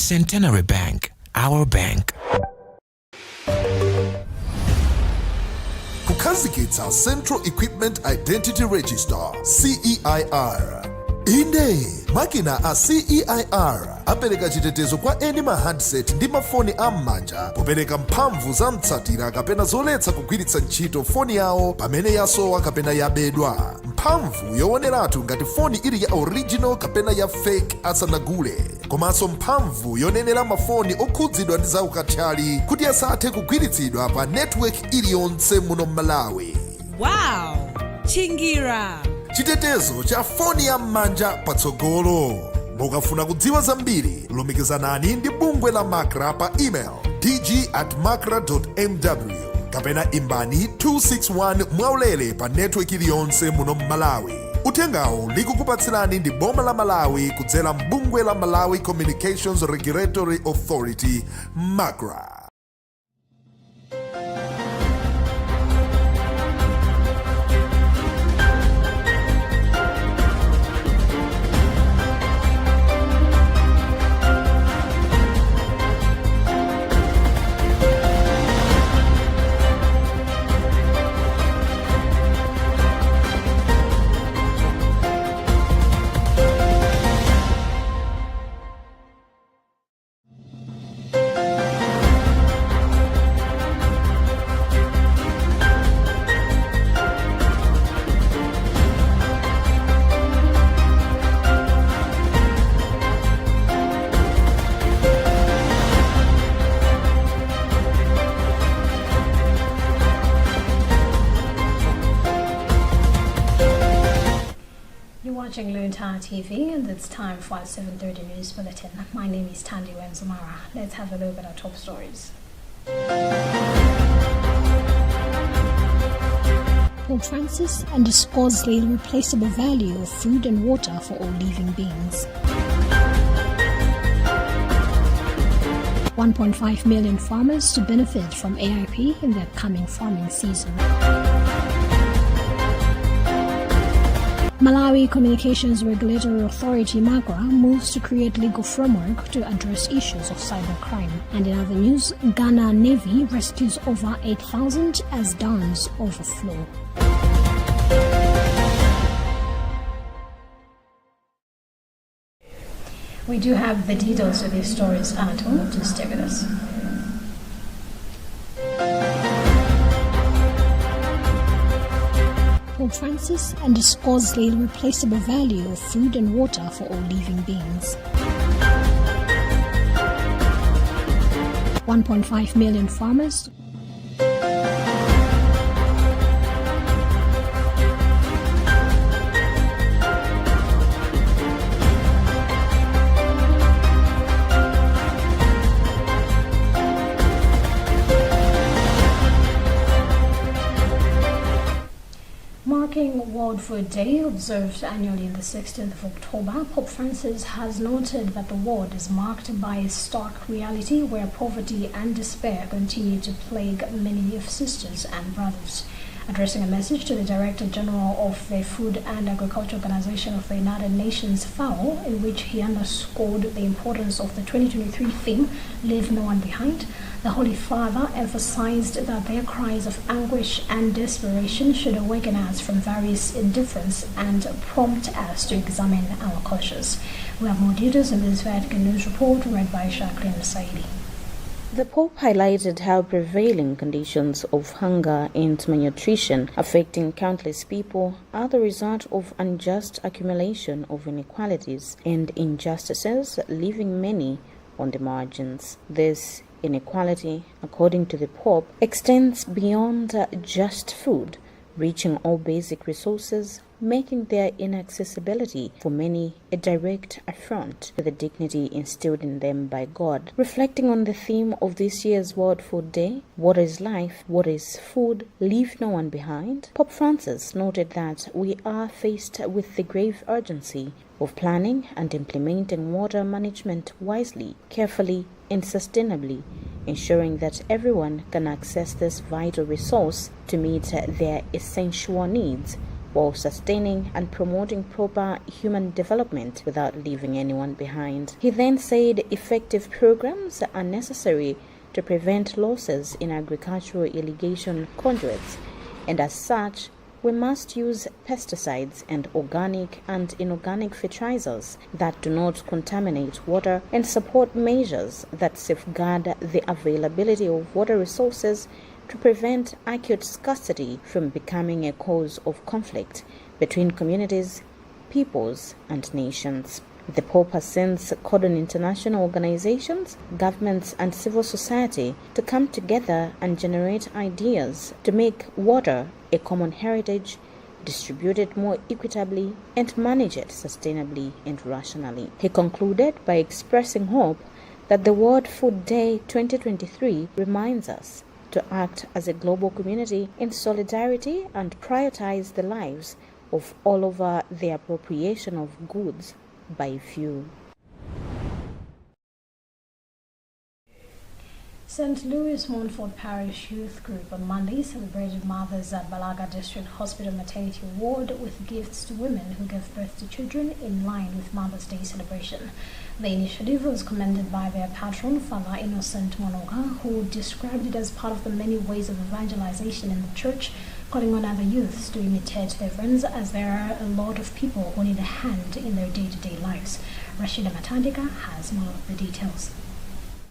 Centenary Bank, our bank. Kukhazikitsa Central Equipment Identity Register, CEIR. Inde makina a CEIR apereka chitetezo kwa eni handset ndi mafoni am'manja popereka mphamvu za mtsatira kapena zoletsa kugwiritsa ntchito foni yawo pamene yasowa kapena yabedwa. Mphamvu yooneratu ngati foni ili ya original kapena ya fake asanagule. Komanso mphamvu yonenera mafoni okhudzidwa ndi zaukathyali kuti asathe kugwiritsidwa pa network iliyonse muno Malawi. Wow! Chingira! Chitetezo cha foni ya m'manja patsogolo. Mukafuna kudziwa zambiri, lumikizanani ndi bungwe la Makra pa email dg@makra.mw kapena imbani 261 mwaulere pa network iliyonse muno Malawi. Uthengawu likukupatsirani ndi boma la Malawi kudzera mbungwe la Malawi Communications Regulatory Authority, Makra. Watching Luntha TV, and it's time for our 7:30 news bulletin. My name is Tandi Wenzamara. Let's have a look at our top stories. Pope Francis underscores the irreplaceable value of food and water for all living beings. 1.5 million farmers to benefit from AIP in the upcoming farming season. Malawi Communications Regulatory Authority (Makra) moves to create legal framework to address issues of cybercrime. And in other news, Ghana Navy rescues over 8,000 as dams overflow. We do have the details of these stories at home. Just stay with us. Pope Francis underscores the irreplaceable value of food and water for all living beings. 1.5 million farmers Marking World Food Day, observed annually on the 16th of October, Pope Francis has noted that the world is marked by a stark reality where poverty and despair continue to plague many of sisters and brothers. Addressing a message to the Director General of the Food and Agriculture Organization of the United Nations, FAO, in which he underscored the importance of the 2023 theme, Leave No One Behind, the Holy Father emphasized that their cries of anguish and desperation should awaken us from various indifference and prompt us to examine our cultures. We have more details in this Vatican News report read by Jacqueline Saidi. The Pope highlighted how prevailing conditions of hunger and malnutrition affecting countless people are the result of unjust accumulation of inequalities and injustices, leaving many on the margins. This inequality, according to the Pope, extends beyond just food, reaching all basic resources, making their inaccessibility for many a direct affront to the dignity instilled in them by God. Reflecting on the theme of this year's World Food Day, what is life, what is food, leave no one behind, Pope Francis noted that we are faced with the grave urgency of planning and implementing water management wisely, carefully, and sustainably, ensuring that everyone can access this vital resource to meet their essential needs while sustaining and promoting proper human development without leaving anyone behind. He then said effective programs are necessary to prevent losses in agricultural irrigation conduits, and as such, we must use pesticides and organic and inorganic fertilizers that do not contaminate water and support measures that safeguard the availability of water resources to prevent acute scarcity from becoming a cause of conflict between communities, peoples, and nations. The Pope has since called on international organizations, governments, and civil society to come together and generate ideas to make water a common heritage, distribute it more equitably, and manage it sustainably and rationally. He concluded by expressing hope that the World Food Day 2023 reminds us to act as a global community in solidarity and prioritize the lives of all over the appropriation of goods by few. St. Louis Montfort Parish Youth Group on Monday celebrated mothers at Balaga District Hospital Maternity Ward with gifts to women who give birth to children in line with Mother's Day celebration. The initiative was commended by their patron, Father Innocent Monoga, who described it as part of the many ways of evangelization in the church, calling on other youths to imitate their friends, as there are a lot of people who need a hand in their day-to-day lives. Rashida Matandika has more of the details.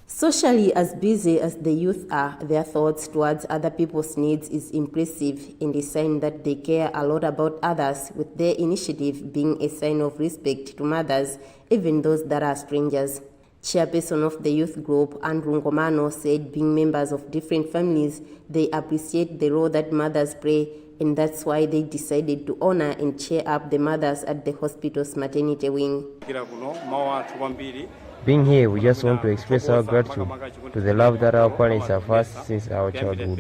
Socially as busy as the youth are, their thoughts towards other people's needs is impressive, and a sign that they care a lot about others, with their initiative being a sign of respect to mothers, even those that are strangers. Chairperson of the youth group, Andrew Ngomano, said being members of different families, they appreciate the role that mothers play, and that's why they decided to honor and cheer up the mothers at the hospital's maternity wing. Being here, we just want to express our gratitude to the love that our parents have had since our childhood.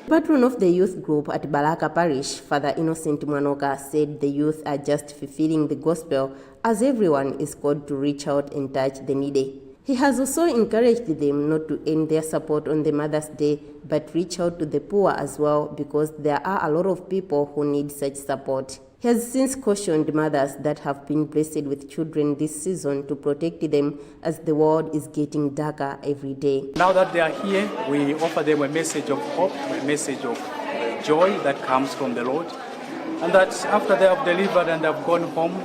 Patron of the youth group at Balaka Parish, Father Innocent Mwanoka, said the youth are just fulfilling the gospel, as everyone is called to reach out and touch the needy. He has also encouraged them not to end their support on the Mother's Day, but reach out to the poor as well, because there are a lot of people who need such support. He has since cautioned mothers that have been blessed with children this season to protect them, as the world is getting darker every day. Now that they are here, we offer them a message of hope, a message of joy that comes from the Lord, and that after they have delivered and have gone home,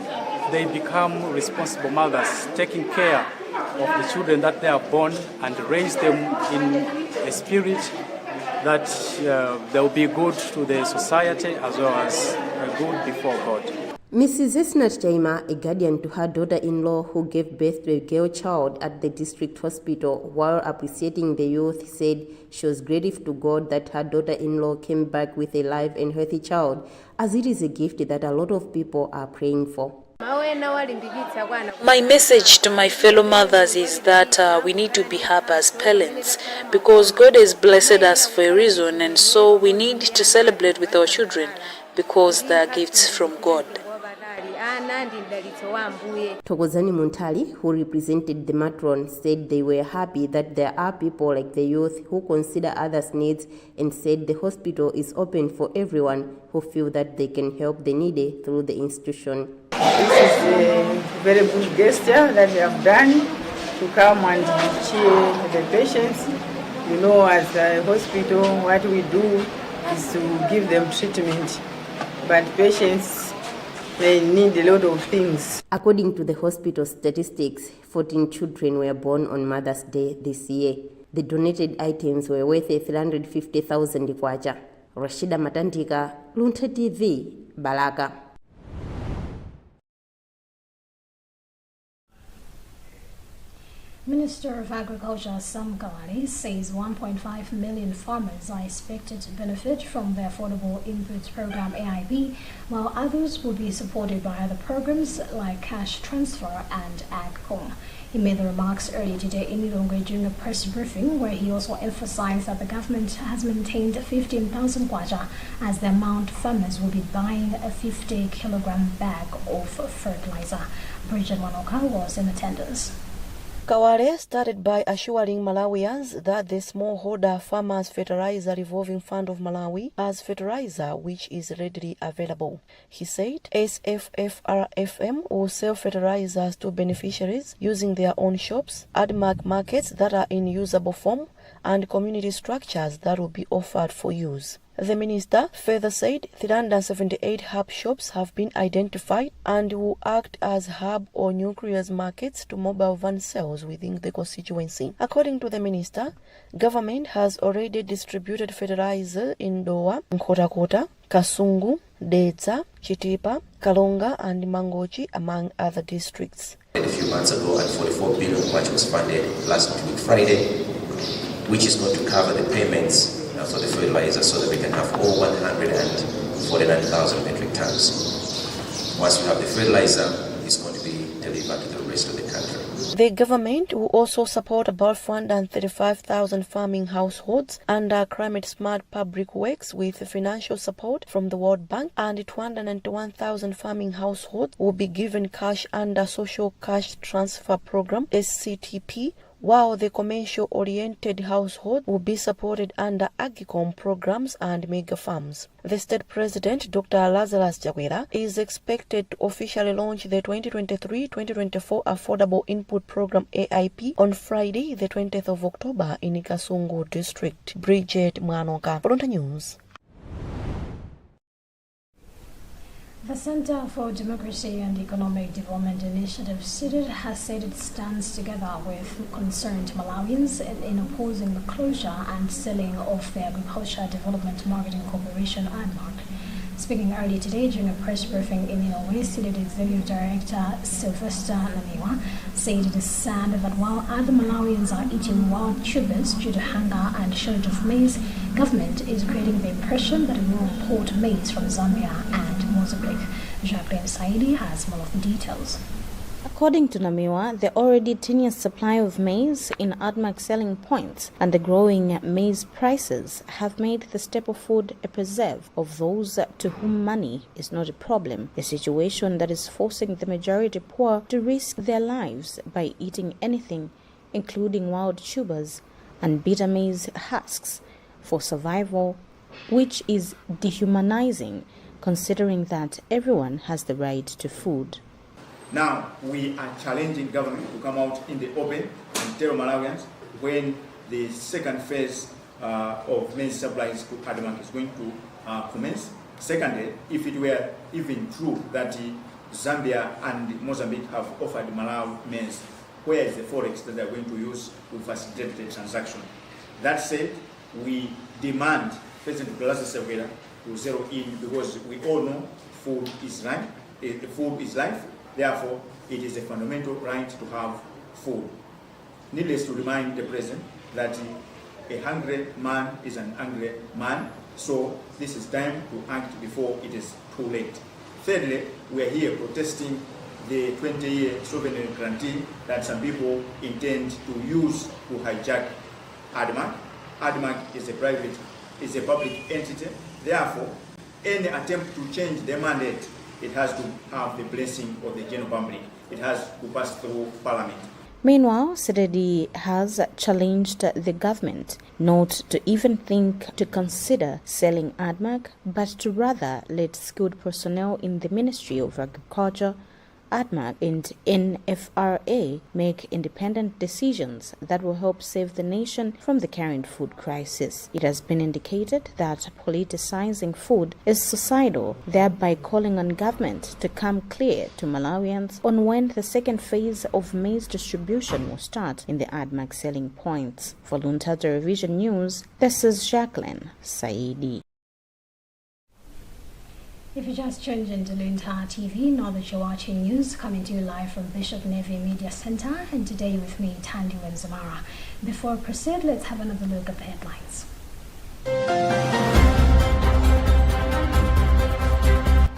they become responsible mothers, taking care of the children that they have born and raise them in a spirit that they will be good to the society as well as good before God. Mrs. Esnat Chaima, a guardian to her daughter-in-law who gave birth to a girl child at the district hospital, while appreciating the youth, said she was grateful to God that her daughter-in-law came back with a live and healthy child, as it is a gift that a lot of people are praying for. My message to my fellow mothers is that we need to be happy as parents, because God has blessed us for a reason, and so we need to celebrate with our children because they are gifts from God. Tokozani Muntali, who represented the matron, said they were happy that there are people like the youth who consider others' needs, and said the hospital is open for everyone who feel that they can help the needy through the institution. This is a very good gesture that we have done to come and cheer the patients. You know, as a hospital, what we do is to give them treatment, but patients, they need a lot of things. According to the hospital statistics, 14 children were born on Mother's Day this year. The donated items were worth 350,000 kwacha. Rashida Matantika, Luntha TV, Balaka. Minister of Agriculture Sam Kalani says 1.5 million farmers are expected to benefit from the Affordable Inputs Program AIB, while others will be supported by other programs like cash transfer and AgCom. He made the remarks earlier today in Lilongwe during a press briefing, where he also emphasized that the government has maintained 15,000 kwacha as the amount farmers will be buying a 50-kilogram bag of fertilizer. Bridget Wanoka was in attendance. Kawale started by assuring Malawians that the smallholder Farmers Fertilizer Revolving Fund of Malawi has fertilizer which is readily available. He said SFFRFM will sell fertilizers to beneficiaries using their own shops, ADMAC markets that are in usable form, and community structures that will be offered for use. The minister further said 378 hub shops have been identified and will act as hub or nucleus markets to mobile van sales within the constituency. According to the minister, government has already distributed fertilizer in Dowa, Nkhotakota, Kasungu, Dedza, Chitipa, Kalonga and Mangochi, among other districts. A few months ago, and 44 billion which was funded last week Friday, which is going to cover the payments for the fertilizer so that we can have all 149,000 metric tons. Once we have the fertilizer, it's going to be delivered to the rest of the country. The government will also support about 435,000 farming households under Climate Smart Public Works with financial support from the World Bank, and 291,000 farming households will be given cash under Social Cash Transfer Program (SCTP), while the commercial-oriented household will be supported under Agricom programs and mega farms. The state president, Dr. Lazarus Jagwera, is expected to officially launch the 2023-2024 Affordable Input Program AIP on Friday, the 20th of October in Kasungu district. Bridget Mwanoka, Luntha News. The Center for Democracy and Economic Development Initiative, CIDID, has said it stands together with concerned Malawians in opposing the closure and selling of the Agriculture Development Marketing Corporation, ADMARC. Speaking earlier today during a press briefing in Norway, CIDID Executive Director Sylvester Namiwa said it is sad that while other Malawians are eating wild tubers due to hunger and shortage of maize, government is creating the impression that it will import maize from Zambia and Mozambique. Jacqueline Saidi has more of the details. According to Namiwa, the already tenuous supply of maize in ADMAC selling points and the growing maize prices have made the staple food a preserve of those to whom money is not a problem, a situation that is forcing the majority poor to risk their lives by eating anything, including wild tubers and bitter maize husks, for survival, which is dehumanizing considering that everyone has the right to food. Now, we are challenging government to come out in the open and tell Malawians when the second phase of maize supplies to ADMAC is going to commence. Secondly, if it were even true that Zambia and Mozambique have offered Malawi maize, where is the forex that they are going to use to facilitate the transaction? That said, we demand President Lazarus Jagwera to zero in, because we all know food is life. Food is life. Therefore, it is a fundamental right to have food. Needless to remind the President that a hungry man is an angry man, so this is time to act before it is too late. Thirdly, we are here protesting the 20-year sovereign guarantee that some people intend to use to hijack ADMAC. ADMAC is a public entity. Therefore, any attempt to change the mandate, it has to have the blessing of the general public. It has to pass through Parliament. Meanwhile, CIDID has challenged the government not to even think to consider selling ADMAC, but to rather let skilled personnel in the Ministry of Agriculture, ADMAC and NFRA make independent decisions that will help save the nation from the current food crisis. It has been indicated that politicizing food is suicidal, thereby calling on government to come clear to Malawians on when the second phase of maize distribution will start in the ADMAC selling points. For Luntha Television News, this is Jacqueline Saidi. If you just tuned into Luntha TV, know that you're watching news coming to you live from Bishop Navy Media Center, and today with me, Tandy Wenzamara. Before I proceed, let's have another look at the headlines.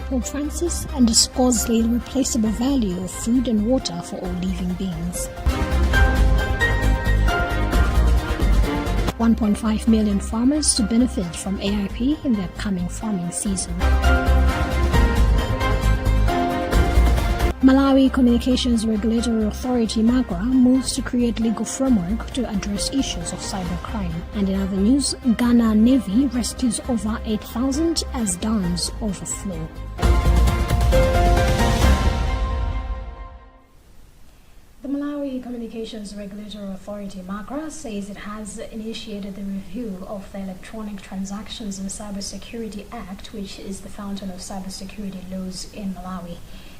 Pope Francis underscores the irreplaceable value of food and water for all living beings. 1.5 million farmers to benefit from AIP in the upcoming farming season. Malawi Communications Regulatory Authority (MACRA) moves to create legal framework to address issues of cybercrime. And in other news, Ghana Navy rescues over 8,000 as dams overflow. The Malawi Communications Regulatory Authority (MACRA) says it has initiated the review of the Electronic Transactions and Cybersecurity Act, which is the fountain of cybersecurity laws in Malawi.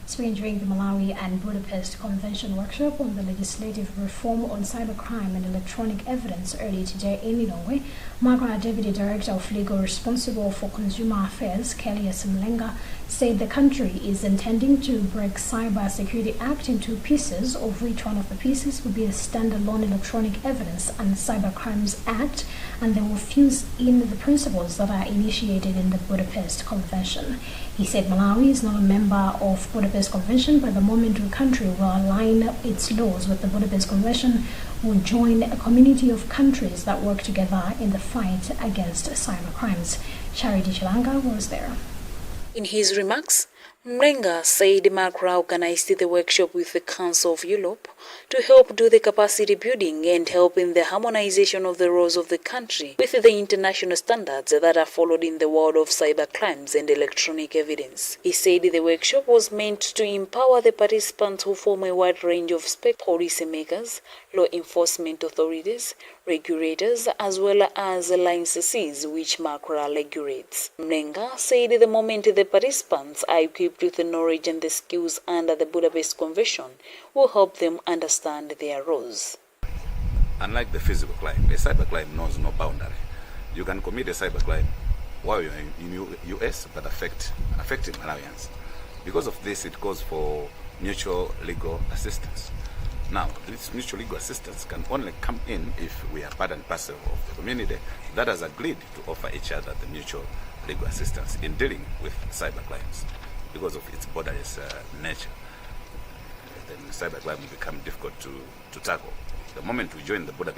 Speaking during the Malawi and Budapest Convention workshop on the legislative reform on cybercrime and electronic evidence early today in Norway, MACRA Deputy Director of Legal responsible for Consumer Affairs, Kelly Mlenga, said the country is intending to break Cyber Security Act into pieces, of which one of the pieces would be a standalone Electronic Evidence and Cybercrimes Act, and they will fuse in the principles that are initiated in the Budapest Convention. He said Malawi is not a member of Budapest Convention, but the moment the country will align its laws with the Budapest Convention, will join a community of countries that work together in the fight against cybercrimes. Charity Chilanga was there. In his remarks, Mlenga said MACRA organized the workshop with the Council of Europe to help do the capacity building and help in the harmonization of the laws of the country with the international standards that are followed in the world of cybercrimes and electronic evidence. He said the workshop was meant to empower the participants who form a wide range of policymakers, law enforcement authorities, regulators, as well as licensees which MACRA regulates. Mlenga said the moment the participants are equipped with the knowledge and the skills under the Budapest Convention will help them understand their roles. Unlike the physical crime, a cybercrime knows no boundary. You can commit a cybercrime while you're in US but affecting Malawians. Because of this, it calls for mutual legal assistance. Now, this mutual legal assistance can only come in if we are part and parcel of the community that has agreed to offer each other the mutual legal assistance in dealing with cybercrimes. Because of its borderless nature, then cybercrime will become difficult to tackle. The moment we join the Budapest